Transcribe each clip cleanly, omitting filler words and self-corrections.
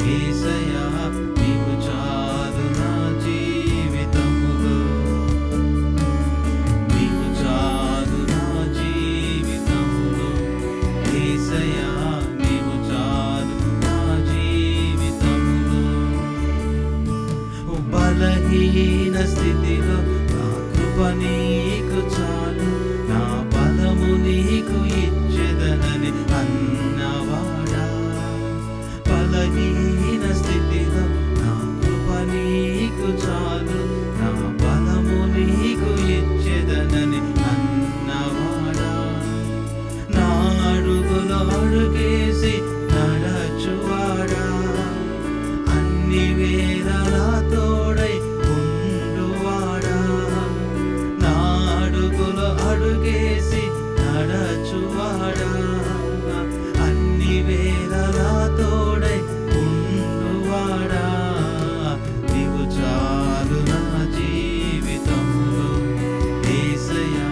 యేసయ్యా నీవు చాలు నా జీవితములో, నీవు చాలు నా జీవితములో, యేసయ్యా నీవు చాలు నా జీవితములో. బలహీన స్థితిలో నా కృప నీకు చాలు, నా బలము నీకు ఇచ్చెదనని అన్నవాడా. బలహీన స్థితిలో నా కృప నీకు చాలు, నా బలము నీకు ఇచ్చెదనని అన్నవాడా. నా అడుగులో అడుగేసి నడచువాడా, అన్ని వేళలా తోడై ఉండువాడా. నా అడుగులో అడుగేసి నడచువాడా, అన్ని వేళలా తోడై ఉండువాడా. నీవు చాలు నా జీవితములో, యేసయ్యా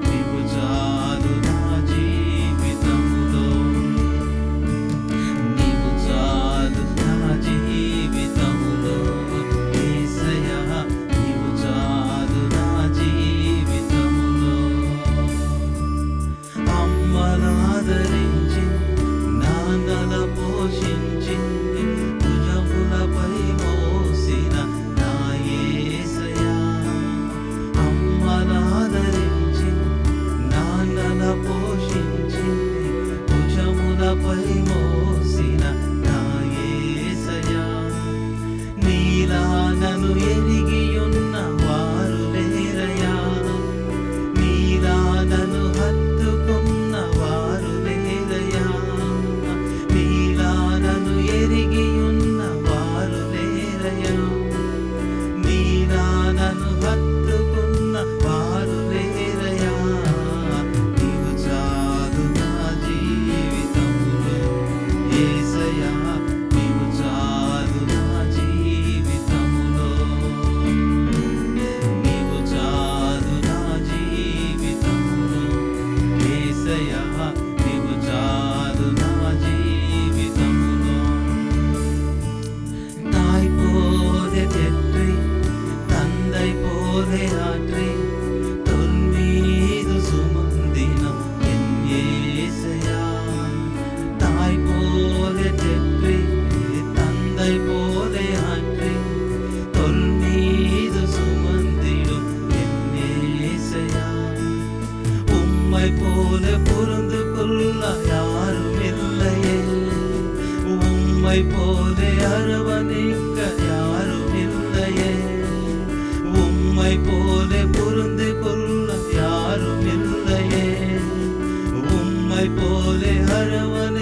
నీవు చాలు నా జీవితములో, నీవు చాలు నా జీవితములో, యేసయ్యా నీవు చాలు నా జీవితములో. అమ్మలాదరించి నాన్నల పోషించి భుజములపై మోసిన నా యేసయ్యా. అమ్మలాదరించి నాన్నల పోషించి భుజములపై మోసిన నా యేసయ్యా. నీలా నన్ను ఎరిగియున్న వారు లేరయ్యా, నీలా నన్ను హత్తుకున్న వారు లేరయ్యా, నీలా నన్ను ఎరిగియున్న వారు లేరయ్యా, నీలా నన్ను హత్తుకున్న వారు లేరయ్యా. నీవు చాలు నా జీవితములో, యేసయ్యా నీవు చాలు నా జీవితములో, నీవు చాలు నా జీవితములో, యేసయ్యా నీవు చాలు నా జీవితములో. தாய் போலே பெற்று தந்தை போலே ஆற்றி தொல் மீது சுமந்தினம் என் యేసయ్యా. தாய் போலே பெற்று தந்தை போலே ஆற்றி தொல் மீது சுமந்திடும் என் యేసయ్యా. உம்மை போல புரிந்து கொள்ள யாரும் இல்லையே, உம்மை போலே அரவணைக்க யாரும் இல்லையே, உம்மை போலே புரிந்து கொள்ள யாரும் இல்லையே, உம்மை போலே அரவணை